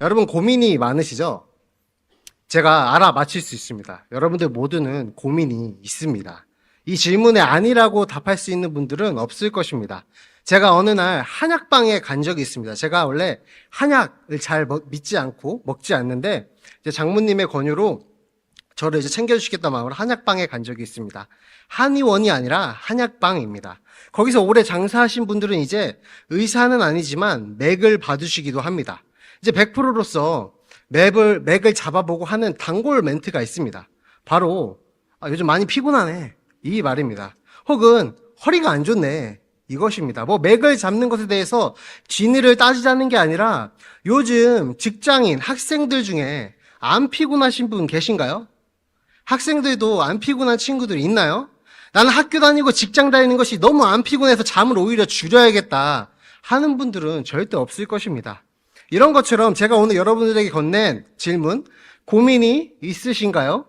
여러분 고민이 많으시죠? 제가 알아맞힐 수 있습니다. 여러분들 모두는 고민이 있습니다. 이 질문에 아니라고 답할 수 있는 분들은 없을 것입니다. 제가 어느 날 한약방에 간 적이 있습니다. 제가 원래 한약을 잘 믿지 않고 먹지 않는데 이제 장모님의 권유로 저를 이제 챙겨주시겠다는 마음으로 한약방에 간 적이 있습니다. 한의원이 아니라 한약방입니다. 거기서 오래 장사하신 분들은 이제 의사는 아니지만 맥을 봐주시기도 합니다. 이제 100%로서 맥을 잡아보고 하는 단골 멘트가 있습니다. 바로 요즘 많이 피곤하네 이 말입니다. 혹은 허리가 안 좋네 이것입니다. 맥을 잡는 것에 대해서 진위를 따지자는 게 아니라 요즘 직장인 학생들 중에 안 피곤하신 분 계신가요? 학생들도 안 피곤한 친구들이 있나요? 나는 학교 다니고 직장 다니는 것이 너무 안 피곤해서 잠을 오히려 줄여야겠다 하는 분들은 절대 없을 것입니다. 이런 것처럼 제가 오늘 여러분들에게 건넨 질문, 고민이 있으신가요?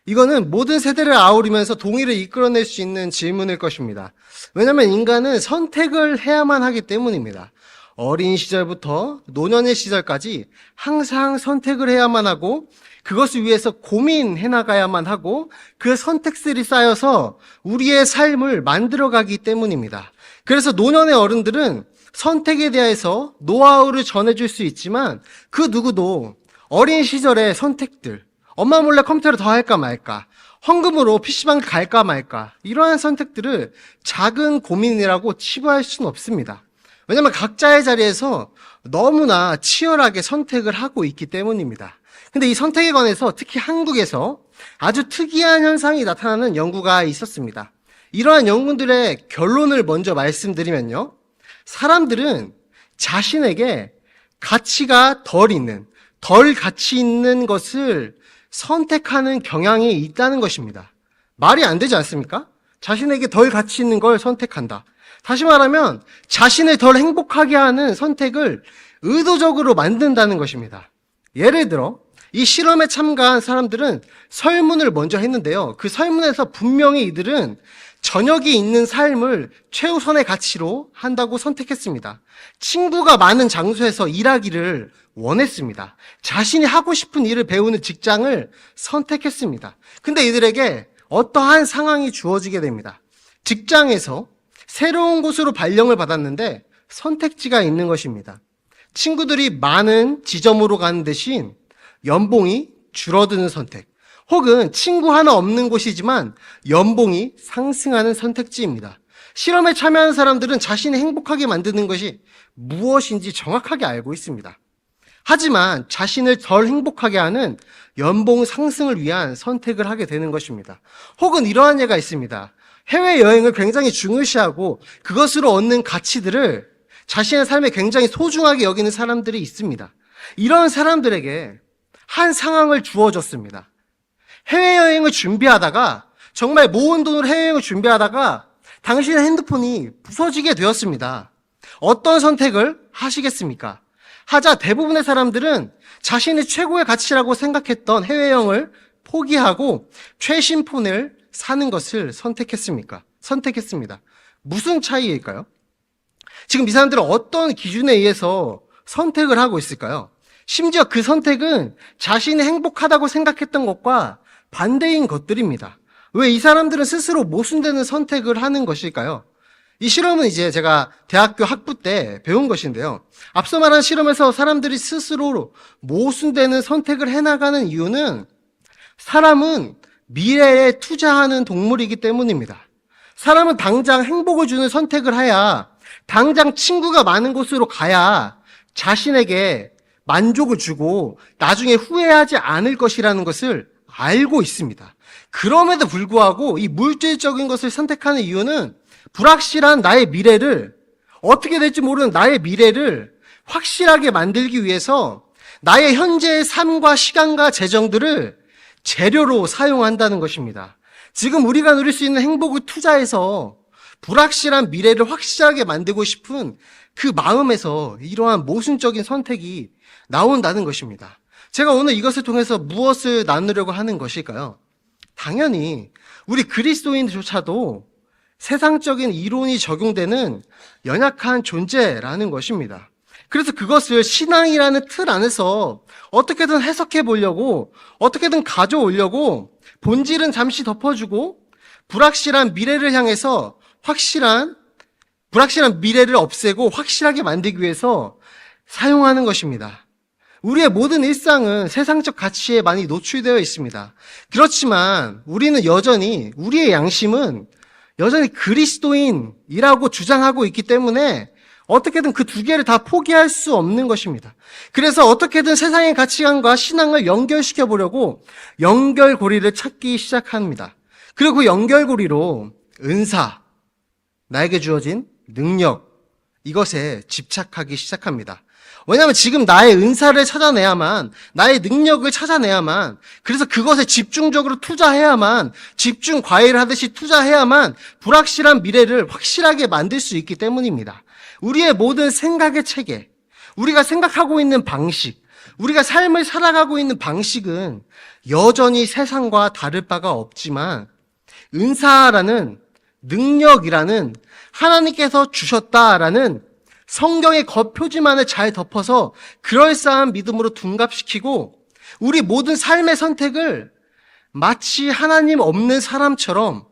이거는 모든 세대를 아우르면서 동의를 이끌어낼 수 있는 질문일 것입니다. 왜냐하면 인간은 선택을 해야만 하기 때문입니다. 어린 시절부터 노년의 시절까지 항상 선택을 해야만 하고 그것을 위해서 고민해 나가야만 하고 그 선택들이 쌓여서 우리의 삶을 만들어가기 때문입니다. 그래서 노년의 어른들은 선택에 대해서 노하우를 전해줄 수 있지만 그 누구도 어린 시절의 선택들, 엄마 몰래 컴퓨터를 더 할까 말까, 헌금으로 PC방 갈까 말까 이러한 선택들을 작은 고민이라고 치부할 수는 없습니다. 왜냐하면 각자의 자리에서 너무나 치열하게 선택을 하고 있기 때문입니다. 근데 이 선택에 관해서 특히 한국에서 아주 특이한 현상이 나타나는 연구가 있었습니다. 이러한 연구들의 결론을 먼저 말씀드리면요. 사람들은 자신에게 가치가 덜 가치 있는 것을 선택하는 경향이 있다는 것입니다. 말이 안 되지 않습니까? 자신에게 덜 가치 있는 걸 선택한다. 다시 말하면 자신을 덜 행복하게 하는 선택을 의도적으로 만든다는 것입니다. 예를 들어 이 실험에 참가한 사람들은 설문을 먼저 했는데요. 그 설문에서 분명히 이들은 저녁이 있는 삶을 최우선의 가치로 한다고 선택했습니다. 친구가 많은 장소에서 일하기를 원했습니다. 자신이 하고 싶은 일을 배우는 직장을 선택했습니다. 근데 이들에게 어떠한 상황이 주어지게 됩니다. 직장에서 새로운 곳으로 발령을 받았는데 선택지가 있는 것입니다. 친구들이 많은 지점으로 가는 대신 연봉이 줄어드는 선택, 혹은 친구 하나 없는 곳이지만 연봉이 상승하는 선택지입니다. 실험에 참여하는 사람들은 자신이 행복하게 만드는 것이 무엇인지 정확하게 알고 있습니다. 하지만 자신을 덜 행복하게 하는 연봉 상승을 위한 선택을 하게 되는 것입니다. 혹은 이러한 예가 있습니다. 해외여행을 굉장히 중요시하고 그것으로 얻는 가치들을 자신의 삶에 굉장히 소중하게 여기는 사람들이 있습니다. 이런 사람들에게 한 상황을 주어줬습니다. 해외여행을 준비하다가 정말 모은 돈으로 해외여행을 준비하다가 당신의 핸드폰이 부서지게 되었습니다. 어떤 선택을 하시겠습니까? 하자 대부분의 사람들은 자신이 최고의 가치라고 생각했던 해외여행을 포기하고 최신 폰을 사는 것을 선택했습니다. 무슨 차이일까요? 지금 이 사람들은 어떤 기준에 의해서 선택을 하고 있을까요? 심지어 그 선택은 자신이 행복하다고 생각했던 것과 반대인 것들입니다. 왜 이 사람들은 스스로 모순되는 선택을 하는 것일까요? 이 실험은 이제 제가 대학교 학부 때 배운 것인데요. 앞서 말한 실험에서 사람들이 스스로 모순되는 선택을 해나가는 이유는 사람은 미래에 투자하는 동물이기 때문입니다. 사람은 당장 행복을 주는 선택을 해야, 당장 친구가 많은 곳으로 가야 자신에게 만족을 주고 나중에 후회하지 않을 것이라는 것을 알고 있습니다. 그럼에도 불구하고 이 물질적인 것을 선택하는 이유는 불확실한 나의 미래를, 어떻게 될지 모르는 나의 미래를 확실하게 만들기 위해서 나의 현재의 삶과 시간과 재정들을 재료로 사용한다는 것입니다. 지금 우리가 누릴 수 있는 행복을 투자해서 불확실한 미래를 확실하게 만들고 싶은 그 마음에서 이러한 모순적인 선택이 나온다는 것입니다. 제가 오늘 이것을 통해서 무엇을 나누려고 하는 것일까요? 당연히 우리 그리스도인조차도 세상적인 이론이 적용되는 연약한 존재라는 것입니다. 그래서 그것을 신앙이라는 틀 안에서 어떻게든 해석해 보려고, 어떻게든 가져오려고 본질은 잠시 덮어주고 불확실한 미래를 향해서 불확실한 미래를 없애고 확실하게 만들기 위해서 사용하는 것입니다. 우리의 모든 일상은 세상적 가치에 많이 노출되어 있습니다. 그렇지만 우리의 양심은 여전히 그리스도인이라고 주장하고 있기 때문에 어떻게든 그 두 개를 다 포기할 수 없는 것입니다. 그래서 어떻게든 세상의 가치관과 신앙을 연결시켜 보려고 연결고리를 찾기 시작합니다. 그리고 그 연결고리로 은사, 나에게 주어진 능력, 이것에 집착하기 시작합니다. 왜냐하면 지금 나의 은사를 찾아내야만, 나의 능력을 찾아내야만, 그래서 그것에 집중적으로 투자해야만, 집중 과외를 하듯이 투자해야만 불확실한 미래를 확실하게 만들 수 있기 때문입니다. 우리의 모든 생각의 체계, 우리가 생각하고 있는 방식, 우리가 삶을 살아가고 있는 방식은 여전히 세상과 다를 바가 없지만 은사라는 능력이라는 하나님께서 주셨다라는 성경의 겉표지만을 잘 덮어서 그럴싸한 믿음으로 둔갑시키고 우리 모든 삶의 선택을 마치 하나님 없는 사람처럼,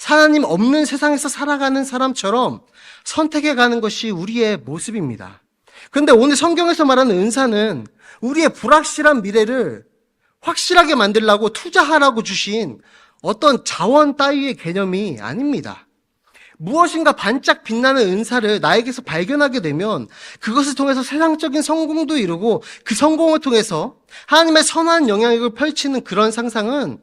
하나님 없는 세상에서 살아가는 사람처럼 선택해가는 것이 우리의 모습입니다. 그런데 오늘 성경에서 말하는 은사는 우리의 불확실한 미래를 확실하게 만들려고 투자하라고 주신 어떤 자원 따위의 개념이 아닙니다. 무엇인가 반짝 빛나는 은사를 나에게서 발견하게 되면 그것을 통해서 세상적인 성공도 이루고 그 성공을 통해서 하나님의 선한 영향력을 펼치는 그런 상상은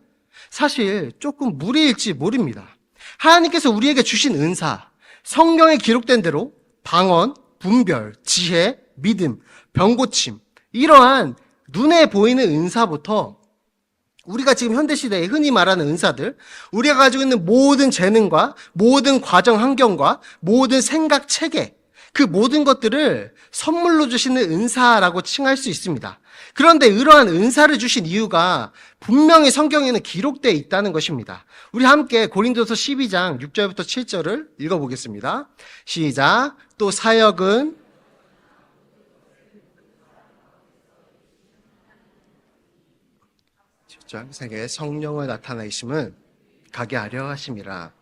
사실 조금 무리일지 모릅니다. 하나님께서 우리에게 주신 은사, 성경에 기록된 대로 방언, 분별, 지혜, 믿음, 병고침, 이러한 눈에 보이는 은사부터 우리가 지금 현대시대에 흔히 말하는 은사들, 우리가 가지고 있는 모든 재능과 모든 과정 환경과 모든 생각 체계, 그 모든 것들을 선물로 주시는 은사라고 칭할 수 있습니다. 그런데 이러한 은사를 주신 이유가 분명히 성경에는 기록되어 있다는 것입니다. 우리 함께 고린도서 12장 6절부터 7절을 읽어보겠습니다. 시작. 또 사역은 세계 성령을 나타내심은 가게 하려 하심이라.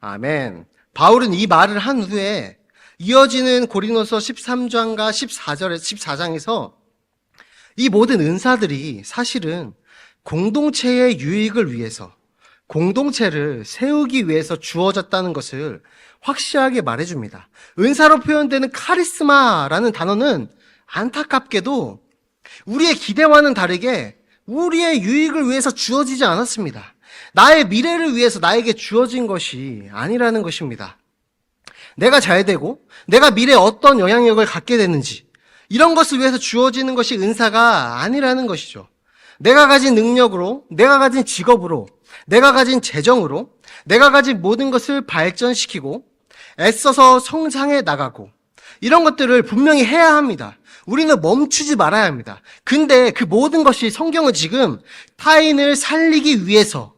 아멘. 바울은 이 말을 한 후에 이어지는 고린도서 13장과 14장에서 이 모든 은사들이 사실은 공동체의 유익을 위해서, 공동체를 세우기 위해서 주어졌다는 것을 확실하게 말해줍니다. 은사로 표현되는 카리스마라는 단어는 안타깝게도 우리의 기대와는 다르게 우리의 유익을 위해서 주어지지 않았습니다. 나의 미래를 위해서 나에게 주어진 것이 아니라는 것입니다. 내가 잘 되고 내가 미래에 어떤 영향력을 갖게 되는지 이런 것을 위해서 주어지는 것이 은사가 아니라는 것이죠. 내가 가진 능력으로, 내가 가진 직업으로, 내가 가진 재정으로, 내가 가진 모든 것을 발전시키고 애써서 성장해 나가고 이런 것들을 분명히 해야 합니다. 우리는 멈추지 말아야 합니다. 근데 그 모든 것이 성경은 지금 타인을 살리기 위해서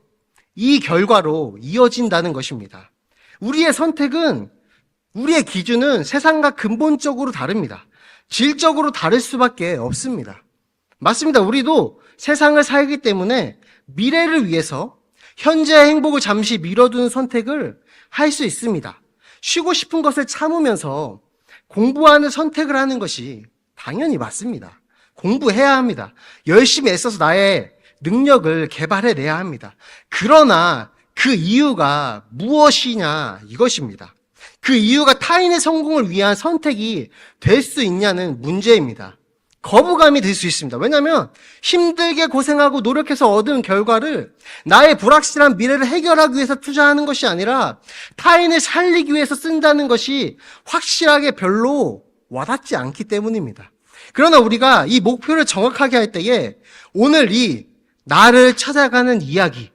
이 결과로 이어진다는 것입니다. 우리의 선택은, 우리의 기준은 세상과 근본적으로 다릅니다. 질적으로 다를 수밖에 없습니다. 맞습니다. 우리도 세상을 살기 때문에 미래를 위해서 현재의 행복을 잠시 미뤄두는 선택을 할 수 있습니다. 쉬고 싶은 것을 참으면서 공부하는 선택을 하는 것이 당연히 맞습니다. 공부해야 합니다. 열심히 애써서 나의 능력을 개발해내야 합니다. 그러나 그 이유가 무엇이냐 이것입니다. 그 이유가 타인의 성공을 위한 선택이 될 수 있냐는 문제입니다. 거부감이 들 수 있습니다. 왜냐하면 힘들게 고생하고 노력해서 얻은 결과를 나의 불확실한 미래를 해결하기 위해서 투자하는 것이 아니라 타인을 살리기 위해서 쓴다는 것이 확실하게 별로 와닿지 않기 때문입니다. 그러나 우리가 이 목표를 정확하게 할 때에 오늘 이 나를 찾아가는 이야기,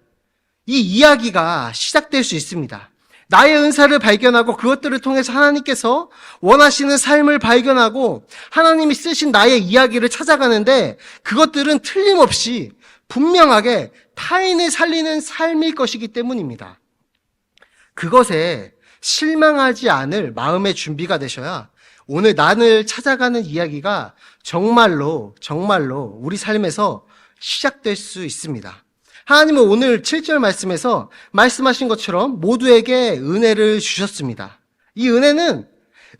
이 이야기가 시작될 수 있습니다. 나의 은사를 발견하고 그것들을 통해서 하나님께서 원하시는 삶을 발견하고 하나님이 쓰신 나의 이야기를 찾아가는데 그것들은 틀림없이 분명하게 타인을 살리는 삶일 것이기 때문입니다. 그것에 실망하지 않을 마음의 준비가 되셔야 오늘 나를 찾아가는 이야기가 정말로 우리 삶에서 시작될 수 있습니다. 하나님은 오늘 7절 말씀에서 말씀하신 것처럼 모두에게 은혜를 주셨습니다. 이 은혜는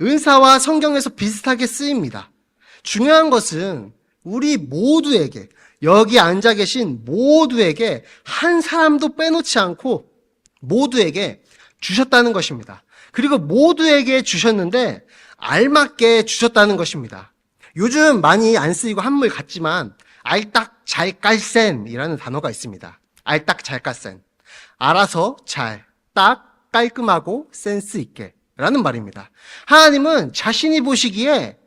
은사와 성경에서 비슷하게 쓰입니다. 중요한 것은 우리 모두에게, 여기 앉아 계신 모두에게 한 사람도 빼놓지 않고 모두에게 주셨다는 것입니다. 그리고 모두에게 주셨는데 알맞게 주셨다는 것입니다. 요즘 많이 안 쓰이고 한물 같지만 알딱잘깔센이라는 단어가 있습니다. 알딱잘깔센. 알아서 잘, 딱, 깔끔하고 센스 있게 라는 말입니다. 하나님은 자신이 보시기에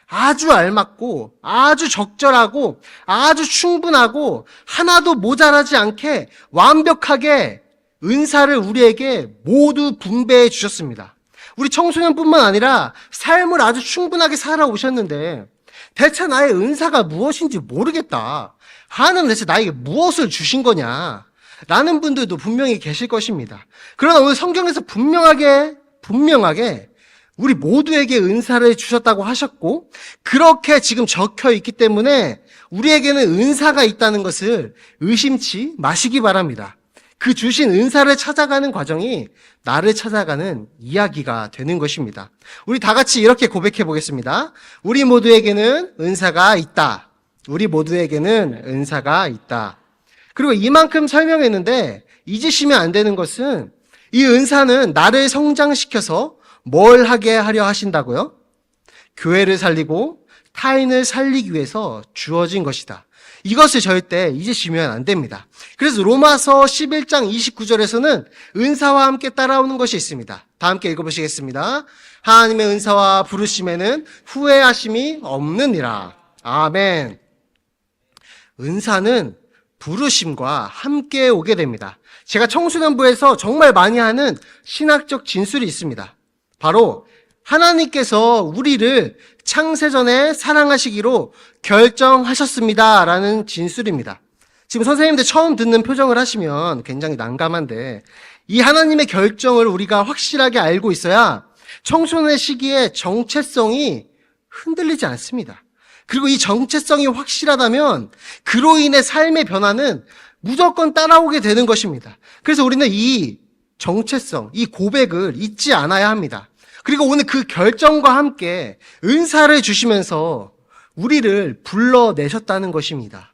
아주 알맞고 아주 적절하고 아주 충분하고 하나도 모자라지 않게 완벽하게 은사를 우리에게 모두 분배해 주셨습니다. 우리 청소년뿐만 아니라 삶을 아주 충분하게 살아오셨는데 대체 나의 은사가 무엇인지 모르겠다. 하나님은 대체 나에게 무엇을 주신 거냐? 라는 분들도 분명히 계실 것입니다. 그러나 오늘 성경에서 분명하게 우리 모두에게 은사를 주셨다고 하셨고 그렇게 지금 적혀 있기 때문에 우리에게는 은사가 있다는 것을 의심치 마시기 바랍니다. 그 주신 은사를 찾아가는 과정이 나를 찾아가는 이야기가 되는 것입니다. 우리 다 같이 이렇게 고백해 보겠습니다. 우리 모두에게는 은사가 있다. 우리 모두에게는 은사가 있다. 그리고 이만큼 설명했는데 잊으시면 안 되는 것은 이 은사는 나를 성장시켜서 뭘 하게 하려 하신다고요? 교회를 살리고 타인을 살리기 위해서 주어진 것이다. 이것을 절대 잊으시면 안 됩니다. 그래서 로마서 11장 29절에서는 은사와 함께 따라오는 것이 있습니다. 다 함께 읽어보시겠습니다. 하나님의 은사와 부르심에는 후회하심이 없느니라. 아멘. 은사는 부르심과 함께 오게 됩니다. 제가 청소년부에서 정말 많이 하는 신학적 진술이 있습니다. 바로 하나님께서 우리를 창세전에 사랑하시기로 결정하셨습니다 라는 진술입니다. 지금 선생님들 처음 듣는 표정을 하시면 굉장히 난감한데 이 하나님의 결정을 우리가 확실하게 알고 있어야 청소년의 시기에 정체성이 흔들리지 않습니다. 그리고 이 정체성이 확실하다면 그로 인해 삶의 변화는 무조건 따라오게 되는 것입니다. 그래서 우리는 이 정체성, 이 고백을 잊지 않아야 합니다. 그리고 오늘 그 결정과 함께 은사를 주시면서 우리를 불러내셨다는 것입니다.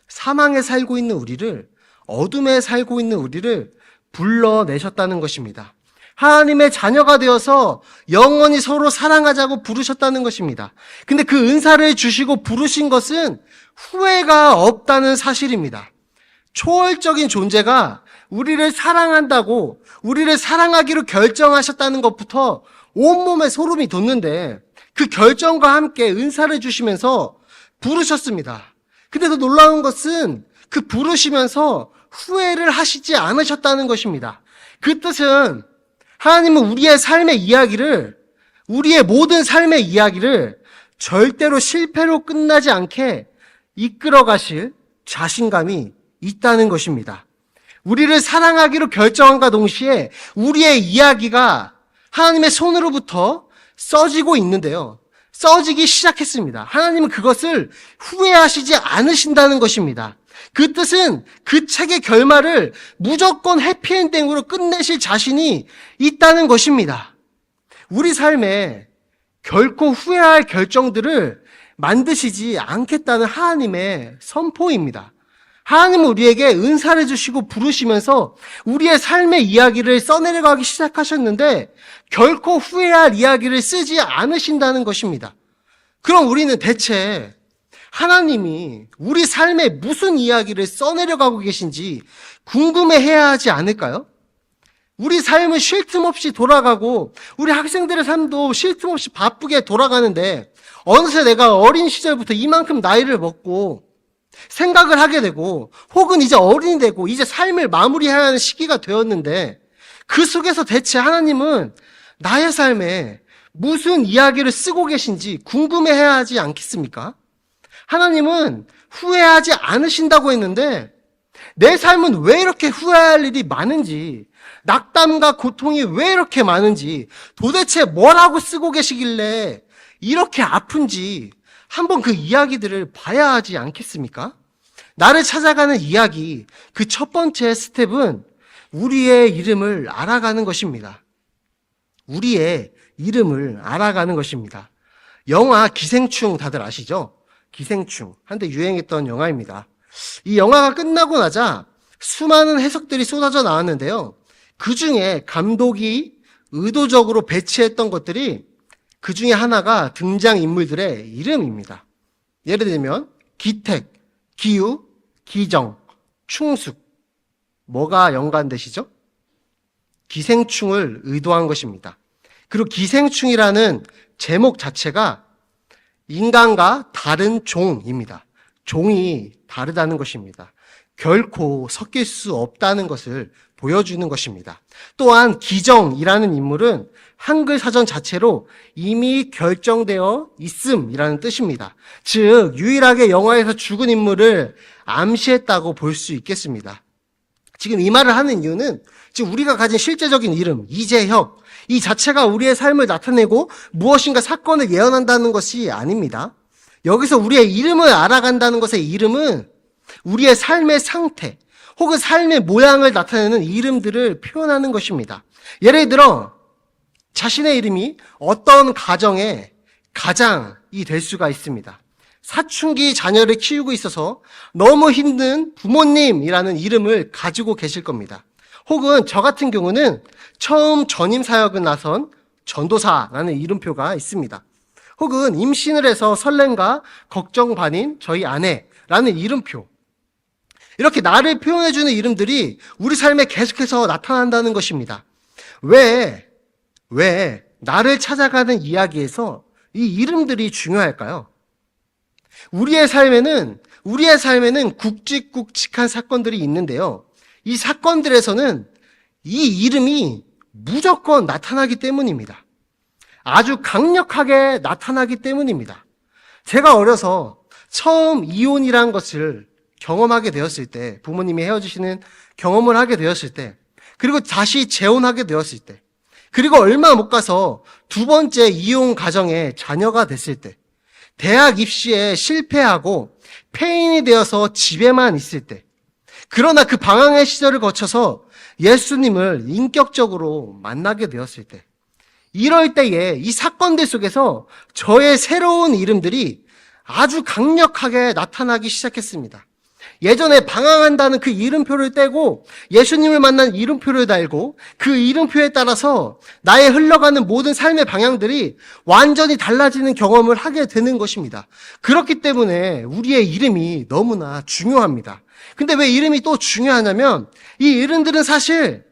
사망에 살고 있는 우리를, 어둠에 살고 있는 우리를 불러내셨다는 것입니다. 하나님의 자녀가 되어서 영원히 서로 사랑하자고 부르셨다는 것입니다. 근데 그 은사를 주시고 부르신 것은 후회가 없다는 사실입니다. 초월적인 존재가 우리를 사랑한다고, 우리를 사랑하기로 결정하셨다는 것부터 온몸에 소름이 돋는데 그 결정과 함께 은사를 주시면서 부르셨습니다. 근데 더 놀라운 것은 그 부르시면서 후회를 하시지 않으셨다는 것입니다. 그 뜻은 하나님은 우리의 삶의 이야기를, 우리의 모든 삶의 이야기를 절대로 실패로 끝나지 않게 이끌어 가실 자신감이 있다는 것입니다. 우리를 사랑하기로 결정한과 동시에 우리의 이야기가 하나님의 손으로부터 써지고 있는데요. 써지기 시작했습니다. 하나님은 그것을 후회하시지 않으신다는 것입니다. 그 뜻은 그 책의 결말을 무조건 해피엔딩으로 끝내실 자신이 있다는 것입니다. 우리 삶에 결코 후회할 결정들을 만드시지 않겠다는 하나님의 선포입니다. 하나님은 우리에게 은사를 주시고 부르시면서 우리의 삶의 이야기를 써내려가기 시작하셨는데 결코 후회할 이야기를 쓰지 않으신다는 것입니다. 그럼 우리는 대체 하나님이 우리 삶에 무슨 이야기를 써내려가고 계신지 궁금해해야 하지 않을까요? 우리 삶은 쉴 틈 없이 돌아가고 우리 학생들의 삶도 쉴 틈 없이 바쁘게 돌아가는데 어느새 내가 어린 시절부터 이만큼 나이를 먹고 생각을 하게 되고 혹은 이제 어른이 되고 이제 삶을 마무리해야 하는 시기가 되었는데 그 속에서 대체 하나님은 나의 삶에 무슨 이야기를 쓰고 계신지 궁금해해야 하지 않겠습니까? 하나님은 후회하지 않으신다고 했는데 내 삶은 왜 이렇게 후회할 일이 많은지, 낙담과 고통이 왜 이렇게 많은지, 도대체 뭐라고 쓰고 계시길래 이렇게 아픈지 한번 그 이야기들을 봐야 하지 않겠습니까? 나를 찾아가는 이야기, 그 첫 번째 스텝은 우리의 이름을 알아가는 것입니다. 우리의 이름을 알아가는 것입니다. 영화 기생충 다들 아시죠? 기생충. 한때 유행했던 영화입니다. 이 영화가 끝나고 나자 수많은 해석들이 쏟아져 나왔는데요. 그 중에 감독이 의도적으로 배치했던 것들이 그 중에 하나가 등장인물들의 이름입니다. 예를 들면 기택, 기유, 기정, 충숙. 뭐가 연관되시죠? 기생충을 의도한 것입니다. 그리고 기생충이라는 제목 자체가 인간과 다른 종입니다. 종이 다르다는 것입니다. 결코 섞일 수 없다는 것을 보여주는 것입니다. 또한 기정이라는 인물은 한글 사전 자체로 이미 결정되어 있음이라는 뜻입니다. 즉 유일하게 영화에서 죽은 인물을 암시했다고 볼 수 있겠습니다. 지금 이 말을 하는 이유는 지금 우리가 가진 실제적인 이름 이재혁 이 자체가 우리의 삶을 나타내고 무엇인가 사건을 예언한다는 것이 아닙니다. 여기서 우리의 이름을 알아간다는 것의 이름은 우리의 삶의 상태 혹은 삶의 모양을 나타내는 이름들을 표현하는 것입니다. 예를 들어 자신의 이름이 어떤 가정의 가장이 될 수가 있습니다. 사춘기 자녀를 키우고 있어서 너무 힘든 부모님이라는 이름을 가지고 계실 겁니다. 혹은 저 같은 경우는 처음 전임 사역을 나선 전도사라는 이름표가 있습니다. 혹은 임신을 해서 설렘과 걱정 반인 저희 아내라는 이름표. 이렇게 나를 표현해주는 이름들이 우리 삶에 계속해서 나타난다는 것입니다. 왜 나를 찾아가는 이야기에서 이 이름들이 중요할까요? 우리의 삶에는 굵직굵직한 사건들이 있는데요. 이 사건들에서는 이 이름이 무조건 나타나기 때문입니다. 아주 강력하게 나타나기 때문입니다. 제가 어려서 처음 이혼이란 것을 경험하게 되었을 때, 부모님이 헤어지시는 경험을 하게 되었을 때, 그리고 다시 재혼하게 되었을 때, 그리고 얼마 못 가서 두 번째 이혼 가정에 자녀가 됐을 때, 대학 입시에 실패하고 폐인이 되어서 집에만 있을 때, 그러나 그 방황의 시절을 거쳐서 예수님을 인격적으로 만나게 되었을 때, 이럴 때에 이 사건들 속에서 저의 새로운 이름들이 아주 강력하게 나타나기 시작했습니다. 예전에 방황한다는 그 이름표를 떼고 예수님을 만난 이름표를 달고 그 이름표에 따라서 나의 흘러가는 모든 삶의 방향들이 완전히 달라지는 경험을 하게 되는 것입니다. 그렇기 때문에 우리의 이름이 너무나 중요합니다. 근데 왜 이름이 또 중요하냐면 이 이름들은 사실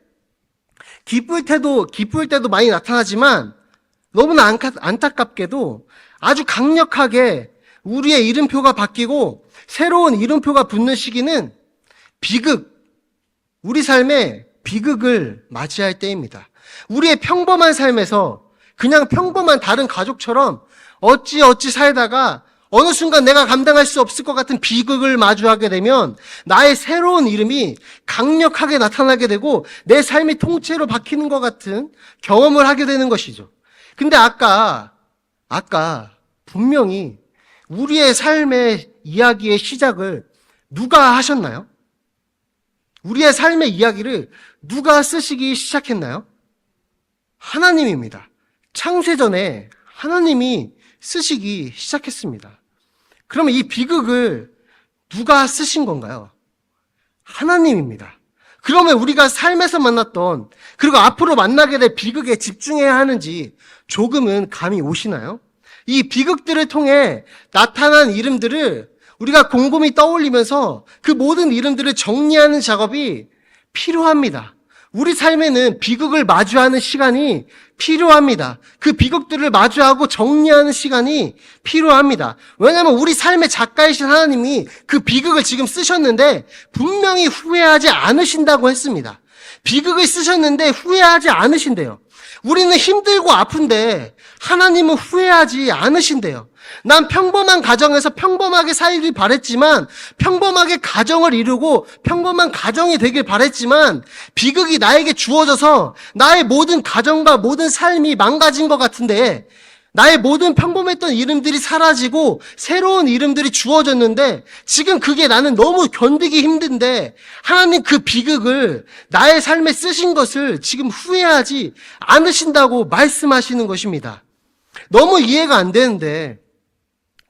기쁠 때도 많이 나타나지만 너무나 안타깝게도 아주 강력하게 우리의 이름표가 바뀌고 새로운 이름표가 붙는 시기는 우리 삶의 비극을 맞이할 때입니다. 우리의 평범한 삶에서 그냥 평범한 다른 가족처럼 어찌 살다가 어느 순간 내가 감당할 수 없을 것 같은 비극을 마주하게 되면 나의 새로운 이름이 강력하게 나타나게 되고 내 삶이 통째로 바뀌는 것 같은 경험을 하게 되는 것이죠. 근데 아까 분명히 우리의 삶의 이야기의 시작을 누가 하셨나요? 우리의 삶의 이야기를 누가 쓰시기 시작했나요? 하나님입니다. 창세전에 하나님이 쓰시기 시작했습니다. 그러면 이 비극을 누가 쓰신 건가요? 하나님입니다. 그러면 우리가 삶에서 만났던 그리고 앞으로 만나게 될 비극에 집중해야 하는지 조금은 감이 오시나요? 이 비극들을 통해 나타난 이름들을 우리가 곰곰이 떠올리면서 그 모든 이름들을 정리하는 작업이 필요합니다. 우리 삶에는 비극을 마주하는 시간이 필요합니다. 그 비극들을 마주하고 정리하는 시간이 필요합니다. 왜냐하면 우리 삶의 작가이신 하나님이 그 비극을 지금 쓰셨는데 분명히 후회하지 않으신다고 했습니다. 비극을 쓰셨는데 후회하지 않으신대요. 우리는 힘들고 아픈데 하나님은 후회하지 않으신대요. 난 평범한 가정에서 평범하게 살길 바랬지만, 평범하게 가정을 이루고 평범한 가정이 되길 바랬지만, 비극이 나에게 주어져서 나의 모든 가정과 모든 삶이 망가진 것 같은데, 나의 모든 평범했던 이름들이 사라지고 새로운 이름들이 주어졌는데, 지금 그게 나는 너무 견디기 힘든데, 하나님 그 비극을 나의 삶에 쓰신 것을 지금 후회하지 않으신다고 말씀하시는 것입니다. 너무 이해가 안 되는데,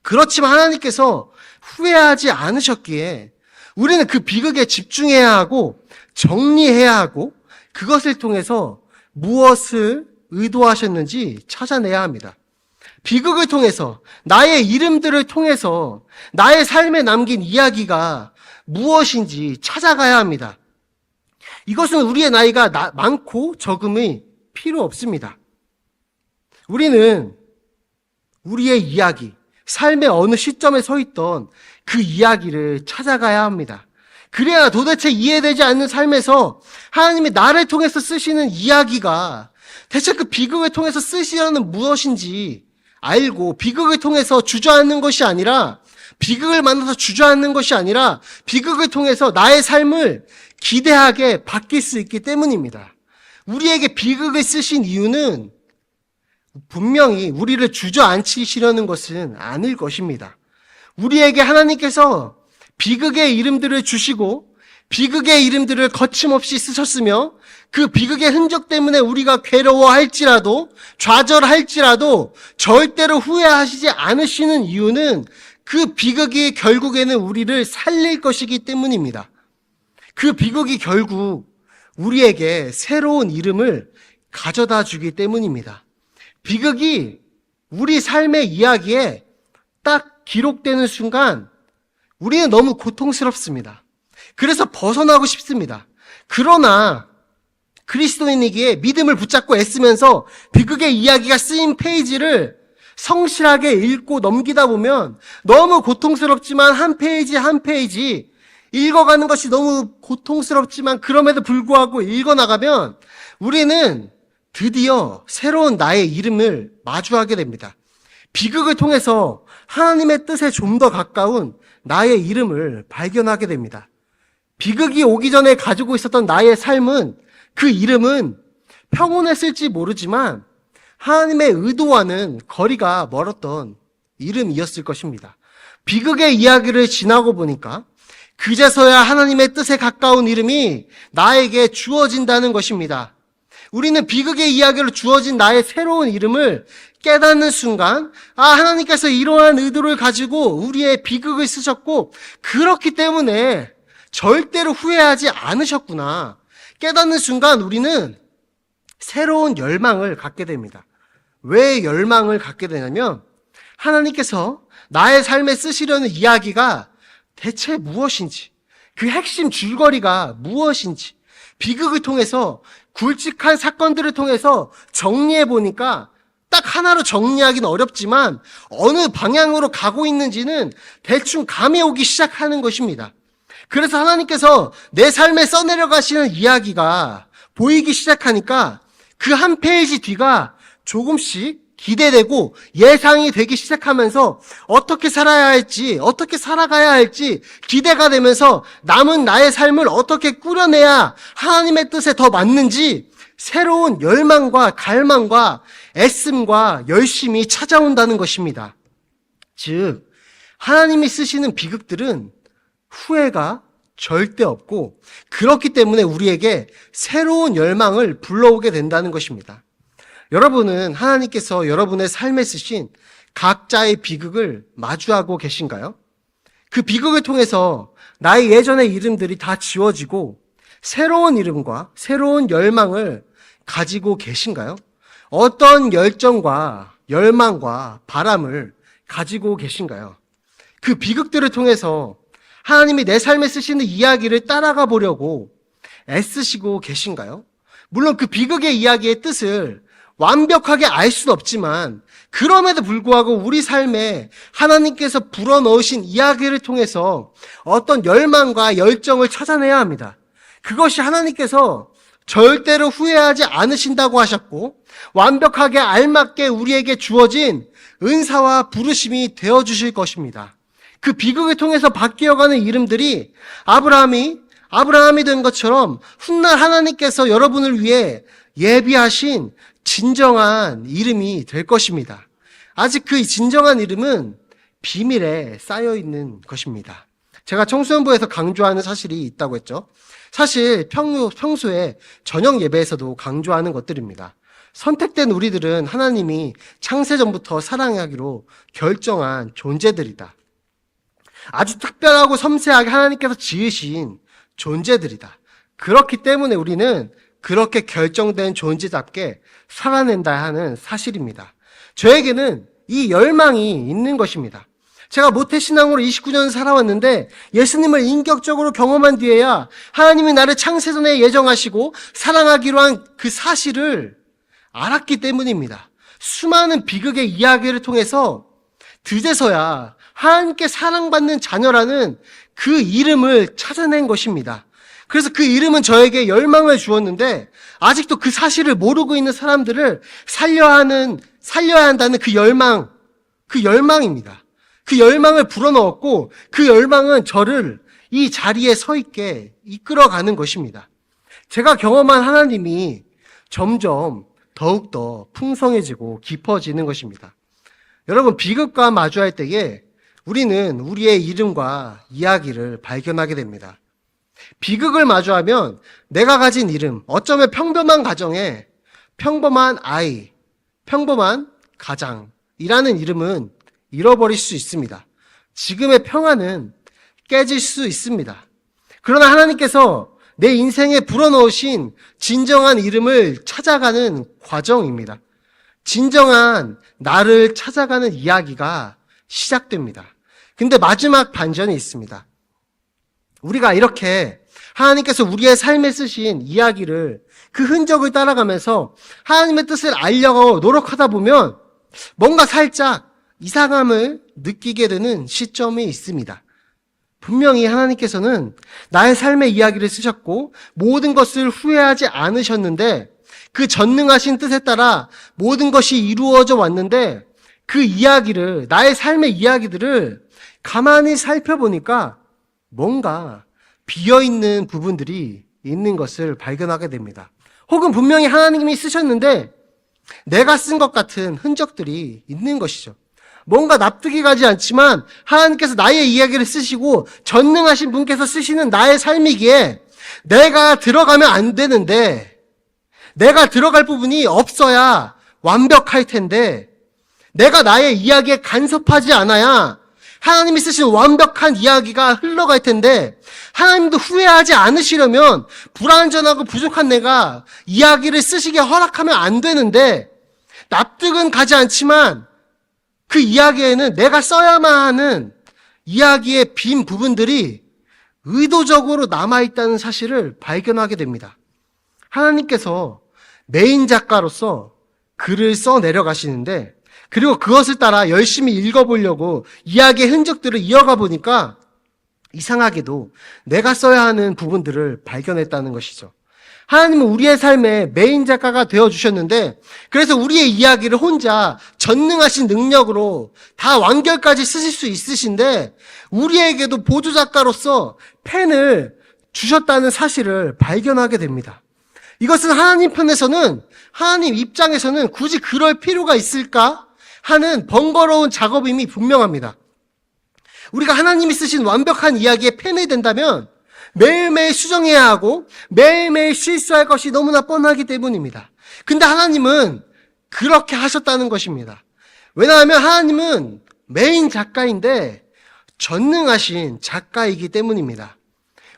그렇지만 하나님께서 후회하지 않으셨기에 우리는 그 비극에 집중해야 하고 정리해야 하고, 그것을 통해서 무엇을 의도하셨는지 찾아내야 합니다. 비극을 통해서, 나의 이름들을 통해서 나의 삶에 남긴 이야기가 무엇인지 찾아가야 합니다. 이것은 우리의 나이가 많고 적음이 필요 없습니다. 우리는 우리의 이야기, 삶의 어느 시점에 서 있던 그 이야기를 찾아가야 합니다. 그래야 도대체 이해되지 않는 삶에서 하나님이 나를 통해서 쓰시는 이야기가 대체 그 비극을 통해서 쓰시려는 무엇인지 알고, 비극을 통해서 주저앉는 것이 아니라, 비극을 만나서 주저앉는 것이 아니라 비극을 통해서 나의 삶을 기대하게 바뀔 수 있기 때문입니다. 우리에게 비극을 쓰신 이유는 분명히 우리를 주저앉히시려는 것은 아닐 것입니다. 우리에게 하나님께서 비극의 이름들을 주시고 비극의 이름들을 거침없이 쓰셨으며, 그 비극의 흔적 때문에 우리가 괴로워할지라도, 좌절할지라도 절대로 후회하시지 않으시는 이유는 그 비극이 결국에는 우리를 살릴 것이기 때문입니다. 그 비극이 결국 우리에게 새로운 이름을 가져다 주기 때문입니다. 비극이 우리 삶의 이야기에 딱 기록되는 순간 우리는 너무 고통스럽습니다. 그래서 벗어나고 싶습니다. 그러나 그리스도인에게 믿음을 붙잡고 애쓰면서 비극의 이야기가 쓰인 페이지를 성실하게 읽고 넘기다 보면 너무 고통스럽지만 한 페이지 한 페이지 읽어가는 것이 너무 고통스럽지만 그럼에도 불구하고 읽어나가면 우리는 드디어 새로운 나의 이름을 마주하게 됩니다. 비극을 통해서 하나님의 뜻에 좀 더 가까운 나의 이름을 발견하게 됩니다. 비극이 오기 전에 가지고 있었던 나의 삶은, 그 이름은 평온했을지 모르지만 하나님의 의도와는 거리가 멀었던 이름이었을 것입니다. 비극의 이야기를 지나고 보니까 그제서야 하나님의 뜻에 가까운 이름이 나에게 주어진다는 것입니다. 우리는 비극의 이야기로 주어진 나의 새로운 이름을 깨닫는 순간, 하나님께서 이러한 의도를 가지고 우리의 비극을 쓰셨고 그렇기 때문에 절대로 후회하지 않으셨구나 깨닫는 순간 우리는 새로운 열망을 갖게 됩니다. 왜 열망을 갖게 되냐면, 하나님께서 나의 삶에 쓰시려는 이야기가 대체 무엇인지, 그 핵심 줄거리가 무엇인지, 비극을 통해서, 굵직한 사건들을 통해서 정리해 보니까 딱 하나로 정리하기는 어렵지만 어느 방향으로 가고 있는지는 대충 감이 오기 시작하는 것입니다. 그래서 하나님께서 내 삶에 써내려 가시는 이야기가 보이기 시작하니까 그 한 페이지 뒤가 조금씩 기대되고 예상이 되기 시작하면서 어떻게 살아야 할지, 어떻게 살아가야 할지 기대가 되면서 남은 나의 삶을 어떻게 꾸려내야 하나님의 뜻에 더 맞는지 새로운 열망과 갈망과 애씀과 열심이 찾아온다는 것입니다. 즉, 하나님이 쓰시는 비극들은 후회가 절대 없고 그렇기 때문에 우리에게 새로운 열망을 불러오게 된다는 것입니다. 여러분은 하나님께서 여러분의 삶에 쓰신 각자의 비극을 마주하고 계신가요? 그 비극을 통해서 나의 예전의 이름들이 다 지워지고 새로운 이름과 새로운 열망을 가지고 계신가요? 어떤 열정과 열망과 바람을 가지고 계신가요? 그 비극들을 통해서 하나님이 내 삶에 쓰시는 이야기를 따라가 보려고 애쓰시고 계신가요? 물론 그 비극의 이야기의 뜻을 완벽하게 알 수는 없지만 그럼에도 불구하고 우리 삶에 하나님께서 불어넣으신 이야기를 통해서 어떤 열망과 열정을 찾아내야 합니다. 그것이 하나님께서 절대로 후회하지 않으신다고 하셨고 완벽하게 알맞게 우리에게 주어진 은사와 부르심이 되어주실 것입니다. 그 비극을 통해서 바뀌어가는 이름들이 아브라함이 된 것처럼 훗날 하나님께서 여러분을 위해 예비하신 진정한 이름이 될 것입니다. 아직 그 진정한 이름은 비밀에 쌓여 있는 것입니다. 제가 청소년부에서 강조하는 사실이 있다고 했죠. 사실 평소에 저녁 예배에서도 강조하는 것들입니다. 선택된 우리들은 하나님이 창세전부터 사랑하기로 결정한 존재들이다. 아주 특별하고 섬세하게 하나님께서 지으신 존재들이다. 그렇기 때문에 우리는 그렇게 결정된 존재답게 살아낸다 하는 사실입니다. 저에게는 이 열망이 있는 것입니다. 제가 모태신앙으로 29년 살아왔는데 예수님을 인격적으로 경험한 뒤에야 하나님이 나를 창세전에 예정하시고 사랑하기로 한 그 사실을 알았기 때문입니다. 수많은 비극의 이야기를 통해서 드디어야 하나님께 사랑받는 자녀라는 그 이름을 찾아낸 것입니다. 그래서 그 이름은 저에게 열망을 주었는데 아직도 그 사실을 모르고 있는 사람들을 살려야 한다는 그 열망입니다. 그 열망을 불어넣었고 그 열망은 저를 이 자리에 서 있게 이끌어가는 것입니다. 제가 경험한 하나님이 점점 더욱더 풍성해지고 깊어지는 것입니다. 여러분, 비극과 마주할 때에 우리는 우리의 이름과 이야기를 발견하게 됩니다. 비극을 마주하면 내가 가진 이름, 어쩌면 평범한 가정에 평범한 아이, 평범한 가장이라는 이름은 잃어버릴 수 있습니다. 지금의 평안은 깨질 수 있습니다. 그러나 하나님께서 내 인생에 불어넣으신 진정한 이름을 찾아가는 과정입니다. 진정한 나를 찾아가는 이야기가 시작됩니다. 근데 마지막 반전이 있습니다. 우리가 이렇게 하나님께서 우리의 삶에 쓰신 이야기를 그 흔적을 따라가면서 하나님의 뜻을 알려고 노력하다 보면 뭔가 살짝 이상함을 느끼게 되는 시점이 있습니다. 분명히 하나님께서는 나의 삶의 이야기를 쓰셨고 모든 것을 후회하지 않으셨는데 그 전능하신 뜻에 따라 모든 것이 이루어져 왔는데 그 이야기를, 나의 삶의 이야기들을 가만히 살펴보니까 뭔가 비어있는 부분들이 있는 것을 발견하게 됩니다. 혹은 분명히 하나님이 쓰셨는데 내가 쓴 것 같은 흔적들이 있는 것이죠. 뭔가 납득이 가지 않지만 하나님께서 나의 이야기를 쓰시고 전능하신 분께서 쓰시는 나의 삶이기에 내가 들어가면 안 되는데, 내가 들어갈 부분이 없어야 완벽할 텐데, 내가 나의 이야기에 간섭하지 않아야 하나님이 쓰신 완벽한 이야기가 흘러갈 텐데, 하나님도 후회하지 않으시려면 불완전하고 부족한 내가 이야기를 쓰시게 허락하면 안 되는데, 납득은 가지 않지만 그 이야기에는 내가 써야만 하는 이야기의 빈 부분들이 의도적으로 남아있다는 사실을 발견하게 됩니다. 하나님께서 메인 작가로서 글을 써 내려가시는데, 그리고 그것을 따라 열심히 읽어보려고 이야기의 흔적들을 이어가 보니까 이상하게도 내가 써야 하는 부분들을 발견했다는 것이죠. 하나님은 우리의 삶의 메인 작가가 되어주셨는데, 그래서 우리의 이야기를 혼자 전능하신 능력으로 다 완결까지 쓰실 수 있으신데, 우리에게도 보조작가로서 펜을 주셨다는 사실을 발견하게 됩니다. 이것은 하나님 편에서는, 하나님 입장에서는 굳이 그럴 필요가 있을까 하는 번거로운 작업임이 분명합니다. 우리가 하나님이 쓰신 완벽한 이야기에 펜이 된다면 매일매일 수정해야 하고 매일매일 실수할 것이 너무나 뻔하기 때문입니다. 근데 하나님은 그렇게 하셨다는 것입니다. 왜냐하면 하나님은 메인 작가인데 전능하신 작가이기 때문입니다.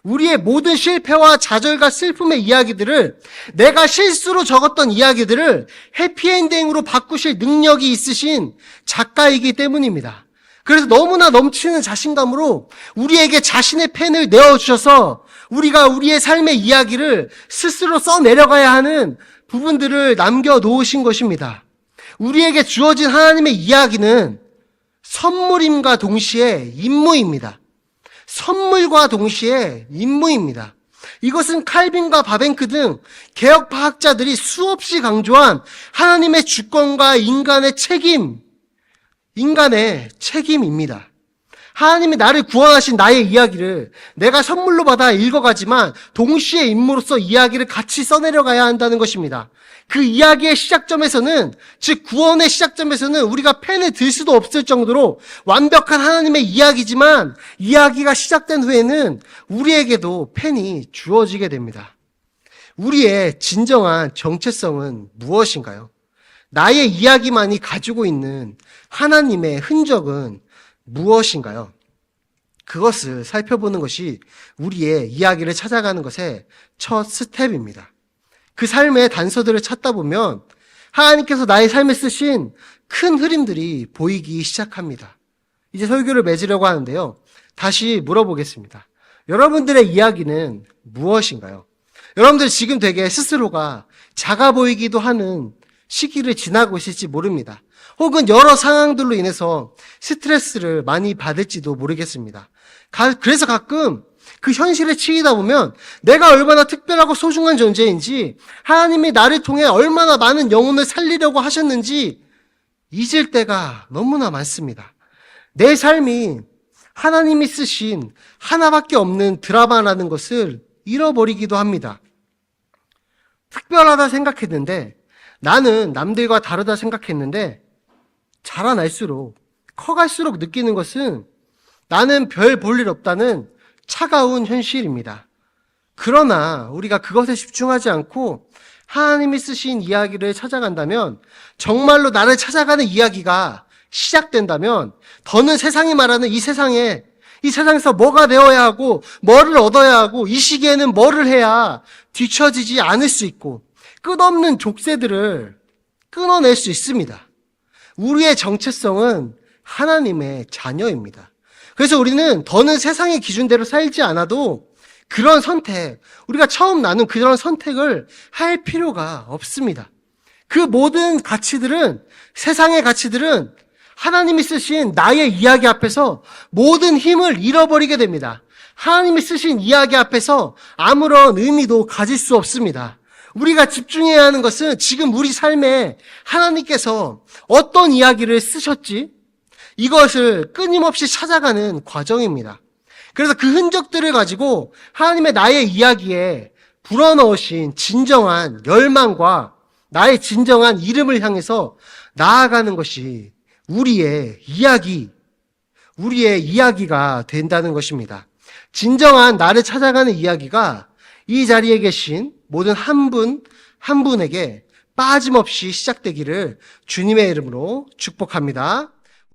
우리의 모든 실패와 좌절과 슬픔의 이야기들을, 내가 실수로 적었던 이야기들을 해피엔딩으로 바꾸실 능력이 있으신 작가이기 때문입니다. 그래서 너무나 넘치는 자신감으로 우리에게 자신의 펜을 내어주셔서 우리가 우리의 삶의 이야기를 스스로 써내려가야 하는 부분들을 남겨놓으신 것입니다. 우리에게 주어진 하나님의 이야기는 선물임과 동시에 임무입니다. 선물과 동시에 임무입니다. 이것은 칼빈과 바벤크 등 개혁파학자들이 수없이 강조한 하나님의 주권과 인간의 책임입니다. 하나님이 나를 구원하신 나의 이야기를 내가 선물로 받아 읽어가지만 동시에 인물로서 이야기를 같이 써내려가야 한다는 것입니다. 그 이야기의 시작점에서는, 즉 구원의 시작점에서는 우리가 펜을 들 수도 없을 정도로 완벽한 하나님의 이야기지만, 이야기가 시작된 후에는 우리에게도 펜이 주어지게 됩니다. 우리의 진정한 정체성은 무엇인가요? 나의 이야기만이 가지고 있는 하나님의 흔적은 무엇인가요? 그것을 살펴보는 것이 우리의 이야기를 찾아가는 것의 첫 스텝입니다. 그 삶의 단서들을 찾다 보면 하나님께서 나의 삶에 쓰신 큰 흐름들이 보이기 시작합니다. 이제 설교를 맺으려고 하는데요. 다시 물어보겠습니다. 여러분들의 이야기는 무엇인가요? 여러분들 지금 되게 스스로가 작아 보이기도 하는 시기를 지나고 있을지 모릅니다. 혹은 여러 상황들로 인해서 스트레스를 많이 받을지도 모르겠습니다. 그래서 가끔 그 현실에 치이다 보면 내가 얼마나 특별하고 소중한 존재인지, 하나님이 나를 통해 얼마나 많은 영혼을 살리려고 하셨는지 잊을 때가 너무나 많습니다. 내 삶이 하나님이 쓰신 하나밖에 없는 드라마라는 것을 잃어버리기도 합니다. 특별하다 생각했는데, 나는 남들과 다르다 생각했는데, 자라날수록, 커갈수록 느끼는 것은 나는 별 볼 일 없다는 차가운 현실입니다. 그러나 우리가 그것에 집중하지 않고 하나님이 쓰신 이야기를 찾아간다면, 정말로 나를 찾아가는 이야기가 시작된다면, 더는 세상이 말하는 이 세상에서 뭐가 되어야 하고 뭐를 얻어야 하고 이 시기에는 뭐를 해야 뒤처지지 않을 수 있고 끝없는 족쇄들을 끊어낼 수 있습니다. 우리의 정체성은 하나님의 자녀입니다. 그래서 우리는 더는 세상의 기준대로 살지 않아도 그런 선택, 우리가 처음 나눈 그런 선택을 할 필요가 없습니다. 그 모든 가치들은, 세상의 가치들은 하나님이 쓰신 나의 이야기 앞에서 모든 힘을 잃어버리게 됩니다. 하나님이 쓰신 이야기 앞에서 아무런 의미도 가질 수 없습니다. 우리가 집중해야 하는 것은 지금 우리 삶에 하나님께서 어떤 이야기를 쓰셨지? 이것을 끊임없이 찾아가는 과정입니다. 그래서 그 흔적들을 가지고 하나님의 나의 이야기에 불어넣으신 진정한 열망과 나의 진정한 이름을 향해서 나아가는 것이 우리의 이야기가 된다는 것입니다. 진정한 나를 찾아가는 이야기가 이 자리에 계신 모든 한 분에게 빠짐없이 시작되기를 주님의 이름으로 축복합니다.